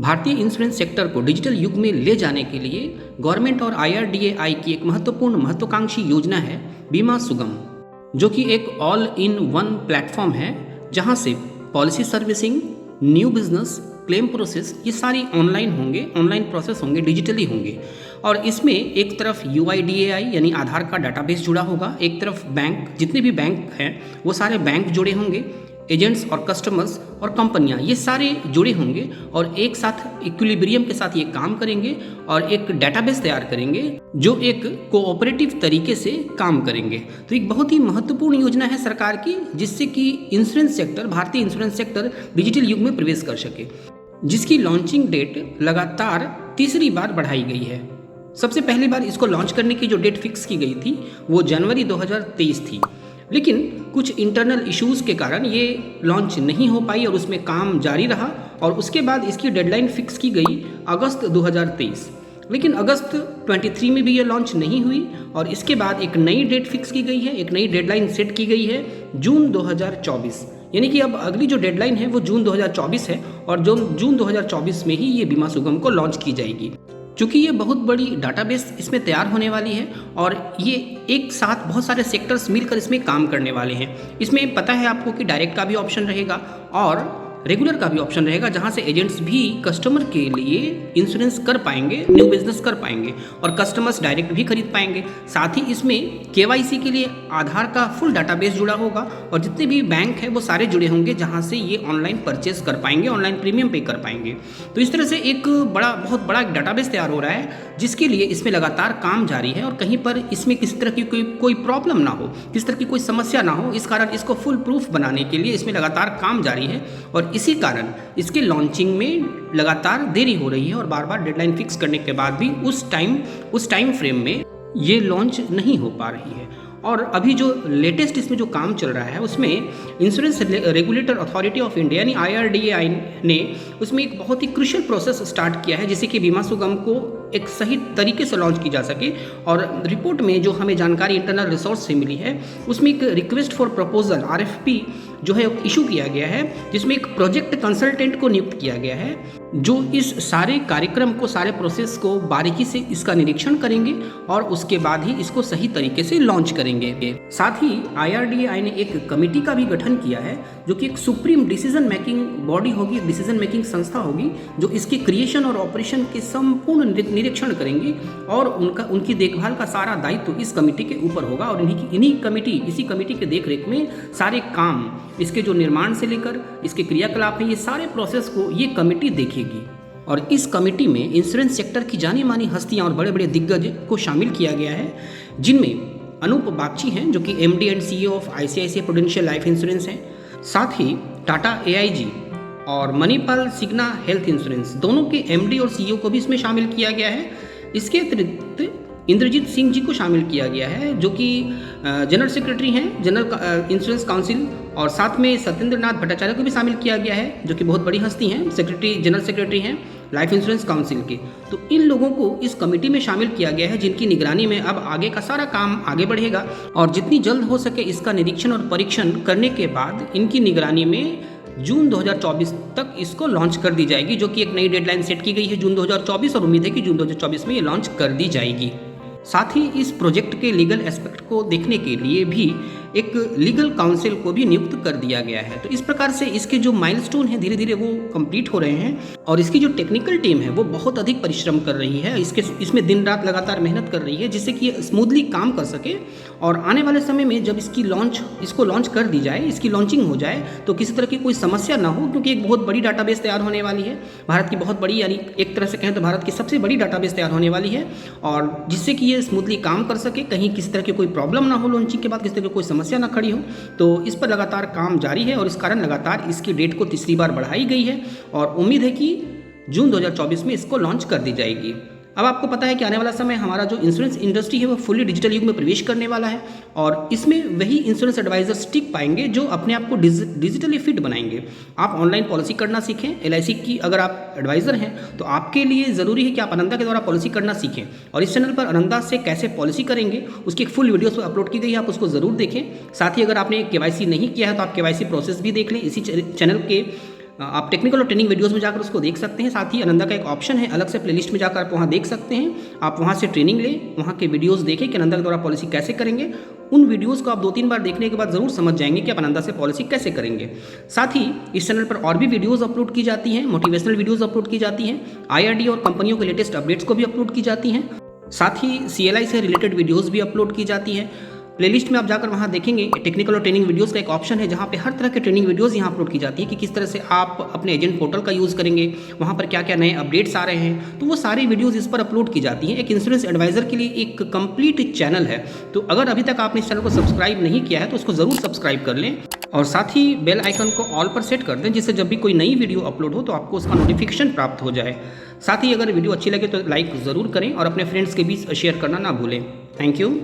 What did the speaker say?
भारतीय insurance sector को digital युग में ले जाने के लिए गवर्नमेंट और IRDAI की एक महत्वाकांक्षी योजना है बीमा सुगम, जो कि एक ऑल इन वन प्लेटफॉर्म है जहां से policy servicing, new business, claim process ये सारी ऑनलाइन प्रोसेस होंगे, डिजिटली होंगे। और इसमें एक तरफ UIDAI यानी आधार का डाटाबेस जुड़ा होगा, एक तरफ बैंक, जितने भी बैंक हैं वो सारे बैंक जुड़े होंगे, एजेंट्स और कस्टमर्स और कंपनियां ये सारे जुड़े होंगे और एक साथ इक्विलिब्रियम के साथ ये काम करेंगे और एक डेटाबेस तैयार करेंगे जो एक कोऑपरेटिव तरीके से काम करेंगे। तो एक बहुत ही महत्वपूर्ण योजना है सरकार की, जिससे कि भारतीय इंश्योरेंस सेक्टर डिजिटल युग में प्रवेश कर सके, जिसकी लॉन्चिंग डेट लगातार तीसरी बार बढ़ाई गई है। सबसे पहली बार इसको लॉन्च करने की जो डेट फिक्स की गई थी वो जनवरी 2023 थी, लेकिन कुछ इंटरनल इश्यूज़ के कारण ये लॉन्च नहीं हो पाई और उसमें काम जारी रहा और उसके बाद इसकी डेडलाइन फिक्स की गई अगस्त 2023। लेकिन अगस्त 23 में भी ये लॉन्च नहीं हुई और इसके बाद एक नई डेट फिक्स की गई है, एक नई डेडलाइन सेट की गई है जून 2024। यानी कि अब अगली जो डेडलाइन है वो जून 2024 है और जून 2024 में ही ये बीमा सुगम को लॉन्च की जाएगी। चूँकि ये बहुत बड़ी डाटाबेस इसमें तैयार होने वाली है और ये एक साथ बहुत सारे सेक्टर्स मिलकर इसमें काम करने वाले हैं। इसमें पता है आपको कि डायरेक्ट का भी ऑप्शन रहेगा और रेगुलर का भी ऑप्शन रहेगा, जहां से एजेंट्स भी कस्टमर के लिए इंश्योरेंस कर पाएंगे, न्यू बिजनेस कर पाएंगे और कस्टमर्स डायरेक्ट भी खरीद पाएंगे। साथ ही इसमें KYC के लिए आधार का फुल डाटाबेस जुड़ा होगा और जितने भी बैंक हैं वो सारे जुड़े होंगे, जहां से ये ऑनलाइन परचेस कर पाएंगे, ऑनलाइन प्रीमियम पे कर पाएंगे। तो इस तरह से एक बहुत बड़ा एक डाटाबेस तैयार हो रहा है, जिसके लिए इसमें लगातार काम जारी है और कहीं पर इसमें किसी तरह की कोई प्रॉब्लम ना हो, किसी तरह की कोई समस्या ना हो, इस कारण इसको फुल प्रूफ बनाने के लिए इसमें लगातार काम जारी है और इसी कारण इसके लॉन्चिंग में लगातार देरी हो रही है और बार बार डेडलाइन फिक्स करने के बाद भी उस टाइम फ्रेम में ये लॉन्च नहीं हो पा रही है। और अभी जो लेटेस्ट इसमें जो काम चल रहा है उसमें insurance regulator authority of India यानी IRDAI ने उसमें एक बहुत ही क्रूशियल प्रोसेस स्टार्ट किया है, जिससे कि बीमा सुगम को एक सही तरीके से लॉन्च की जा सके। और रिपोर्ट में जो हमें जानकारी इंटरनल रिसोर्स से मिली है उसमें एक रिक्वेस्ट फॉर प्रपोजल RFP जो है इशू किया गया है, जिसमें एक प्रोजेक्ट कंसल्टेंट को नियुक्त किया गया है जो इस सारे कार्यक्रम को, सारे प्रोसेस को बारीकी से इसका निरीक्षण करेंगे और उसके बाद ही इसको सही तरीके से लॉन्च करेंगे। साथ ही IRDAI ने एक कमेटी का भी गठन किया है, जो कि एक सुप्रीम डिसीजन मेकिंग बॉडी होगी, डिसीजन मेकिंग संस्था होगी, जो इसके क्रिएशन और ऑपरेशन के संपूर्ण निरीक्षण करेंगे और उनकी देखभाल का सारा दायित्व इस कमेटी के ऊपर होगा और इसी कमेटी के देखरेख में सारे काम, इसके जो निर्माण से लेकर इसके क्रियाकलाप है, ये सारे प्रोसेस को ये कमेटी देखेगी। और इस कमेटी में इंश्योरेंस सेक्टर की जानी मानी हस्तियां और बड़े बड़े दिग्गज को शामिल किया गया है, जिनमें अनूप बागची हैं जो कि MD and CEO of ICICI prudential life insurance हैं। साथ ही टाटा AIG और मणिपाल सिग्ना हेल्थ इंश्योरेंस दोनों के MD और CEO को भी इसमें शामिल किया गया है। इसके अतिरिक्त इंद्रजीत सिंह जी को शामिल किया गया है जो कि जनरल सेक्रेटरी हैं जनरल इंश्योरेंस काउंसिल, और साथ में सत्येंद्र नाथ भट्टाचार्य को भी शामिल किया गया है जो कि बहुत बड़ी हस्ती हैं, जनरल सेक्रेटरी हैं लाइफ इंश्योरेंस काउंसिल के। तो इन लोगों को इस कमेटी में शामिल किया गया है, जिनकी निगरानी में अब आगे का सारा काम आगे बढ़ेगा और जितनी जल्द हो सके इसका निरीक्षण और परीक्षण करने के बाद इनकी निगरानी में जून 2024 तक इसको लॉन्च कर दी जाएगी, जो कि एक नई डेडलाइन सेट की गई है जून 2024 और उम्मीद है कि जून 2024 में ये लॉन्च कर दी जाएगी। साथ ही इस प्रोजेक्ट के लीगल एस्पेक्ट को देखने के लिए भी एक लीगल काउंसिल को भी नियुक्त कर दिया गया है। तो इस प्रकार से इसके जो माइलस्टोन हैं धीरे धीरे वो कंप्लीट हो रहे हैं और इसकी जो टेक्निकल टीम है वो बहुत अधिक परिश्रम कर रही है, इसमें दिन रात लगातार मेहनत कर रही है, जिससे कि ये स्मूथली काम कर सके और आने वाले समय में जब इसको लॉन्च कर दी जाए, इसकी लॉन्चिंग हो जाए तो किसी तरह की कोई समस्या ना हो, क्योंकि एक बहुत बड़ी डाटाबेस तैयार होने वाली है, भारत की बहुत बड़ी, यानी एक तरह से कहें तो भारत की सबसे बड़ी डाटाबेस तैयार होने वाली है और जिससे कि ये स्मूथली काम कर सके, कहीं किसी तरह की कोई प्रॉब्लम ना हो, लॉन्चिंग के बाद किसी तरह की कोई समस्या ना खड़ी हो। तो इस पर लगातार काम जारी है और इस कारण लगातार इसकी डेट को तीसरी बार बढ़ाई गई है और उम्मीद है कि जून 2024 में इसको लॉन्च कर दी जाएगी। अब आपको पता है कि आने वाला समय हमारा जो इंश्योरेंस इंडस्ट्री है वो फुली डिजिटल युग में प्रवेश करने वाला है और इसमें वही इंश्योरेंस एडवाइजर्स टिक पाएंगे जो अपने आप को डिजिटली फिट बनाएंगे। आप ऑनलाइन पॉलिसी करना सीखें, LIC की अगर आप एडवाइज़र हैं तो आपके लिए ज़रूरी है कि आप आनंदा के द्वारा पॉलिसी करना सीखें और इस चैनल पर आनंदा से कैसे पॉलिसी करेंगे उसकी एक फुल वीडियो अपलोड की गई है, आप उसको ज़रूर देखें। साथ ही अगर आपने KYC नहीं किया है तो आप KYC प्रोसेस भी देख लें इसी चैनल के आप टेक्निकल और ट्रेनिंग वीडियोस में जाकर उसको देख सकते हैं। साथ ही आनंदा का एक ऑप्शन है, अलग से प्लेलिस्ट में जाकर आप वहाँ देख सकते हैं। आप वहाँ से ट्रेनिंग लें, वहाँ के वीडियोस देखें कि आनंदा के द्वारा पॉलिसी कैसे करेंगे। उन वीडियोस को आप 2-3 बार देखने के बाद ज़रूर समझ जाएंगे कि आप आनंदा से पॉलिसी कैसे करेंगे। साथ ही इस चैनल पर और भी वीडियोस अपलोड की जाती हैं, मोटिवेशनल वीडियोस अपलोड की जाती हैं, IRDA और कंपनियों के लेटेस्ट अपडेट्स को भी अपलोड की जाती हैं। साथ ही CLI से रिलेटेड वीडियोस भी अपलोड की जाती हैं। प्लेलिस्ट में आप जाकर वहाँ देखेंगे टेक्निकल और ट्रेनिंग वीडियोस का एक ऑप्शन है, जहाँ पे हर तरह के ट्रेनिंग वीडियोस यहाँ अपलोड की जाती है कि किस तरह से आप अपने एजेंट पोर्टल का यूज़ करेंगे, वहाँ पर क्या क्या नए अपडेट्स आ रहे हैं, तो वो सारी वीडियोस इस पर अपलोड की जाती हैं। एक इंश्योरेंस एडवाइज़र के लिए एक कंप्लीट चैनल है। तो अगर अभी तक आपने इस चैनल को सब्सक्राइब नहीं किया है तो उसको ज़रूर सब्सक्राइब कर लें और साथ ही बेल आइकन को ऑल पर सेट कर दें, जिससे जब भी कोई नई वीडियो अपलोड हो तो आपको उसका नोटिफिकेशन प्राप्त हो जाए। साथ ही अगर वीडियो अच्छी लगे तो लाइक ज़रूर करें और अपने फ्रेंड्स के बीच शेयर करना ना भूलें। Thank you.